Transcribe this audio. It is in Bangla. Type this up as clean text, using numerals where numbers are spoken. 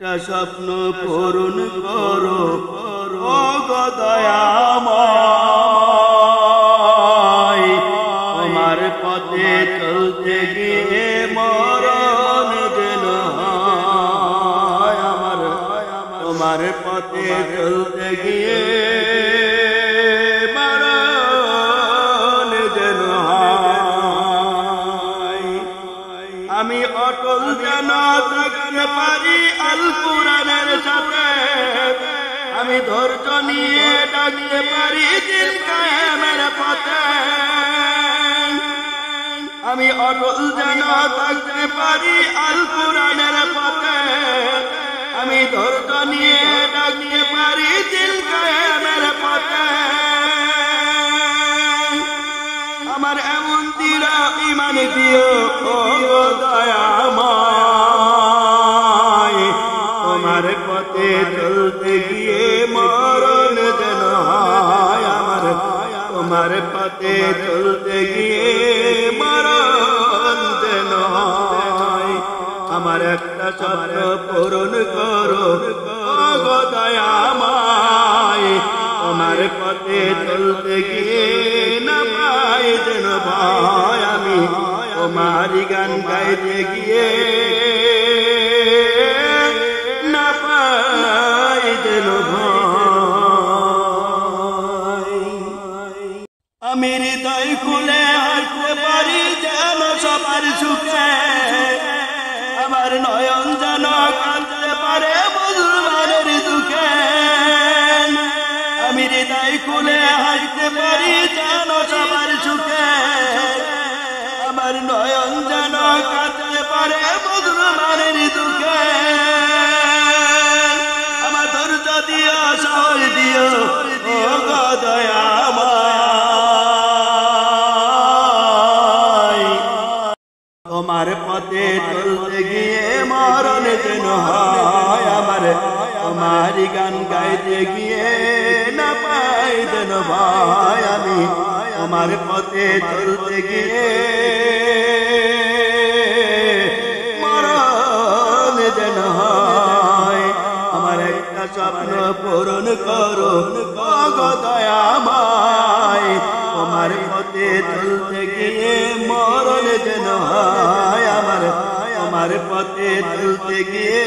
একটা স্বপ্ন পূরণ করো ও গো দয়াময়, তোমার পথে চলতে গিয়ে মরণ যেন হয় আমার, তোমার পথে চলতে গিয়ে মরণ যেন হয়। আমি অটল যেন থাকতে পারি আল কুরআনের সাথে, আমি ধৈর্য নিয়ে ডাকতে পারি দিন কায়েমের পথে। আমি অটল যেন থাকতে পারি আল কুরআনের পথে, আমি ধৈর্য নিয়ে ডাকতে পারি দিন কায়েমের পথে। আমার এমন দৃঢ় ঈমান দিও ও গো দয়াময়, তোমার পথে চলতে গিয়ে মরণ যেন হয় আমার, তোমার পথে চলতে গিয়ে মরণ যেন হয়। আমার একটা স্বপ্ন পূরণ করো ও গো দয়াময়, তোমার পথে চলতে গিয়ে না পাই যেন ভয়, আমি তোমারই গান গাইতে গিয়ে না পাই যেন ভয়। আমি হৃদয় খুলে হাসতে পারি যেন সবার সুখে, আমার নয়ন যেন কাঁদতে পারে মুসলমানের দুঃখে। আমি হৃদয় খুলে হাসতে পারি যেন সবার সুখে, আমার নয়ন যেন কাঁদতে পারে মুসলমানের দুঃখে। আমার ধৈর্য দিও, সাহস দিও ও গো দয়াময়, তোমার পথে চলতে গিয়ে মরণ যেন হয় আমার, তোমারই গান গাইতে গিয়ে না পাই যেন ভয়। আমি তোমার পথে চলতে গিয়ে মরণ যেন হয়। আমার একটা স্বপ্ন পূরণ করো ও গো দয়াময়, তোমার পথে চলতে গিয়ে মরণ যেন হয় আমার, তোমার পথে চলতে গিয়ে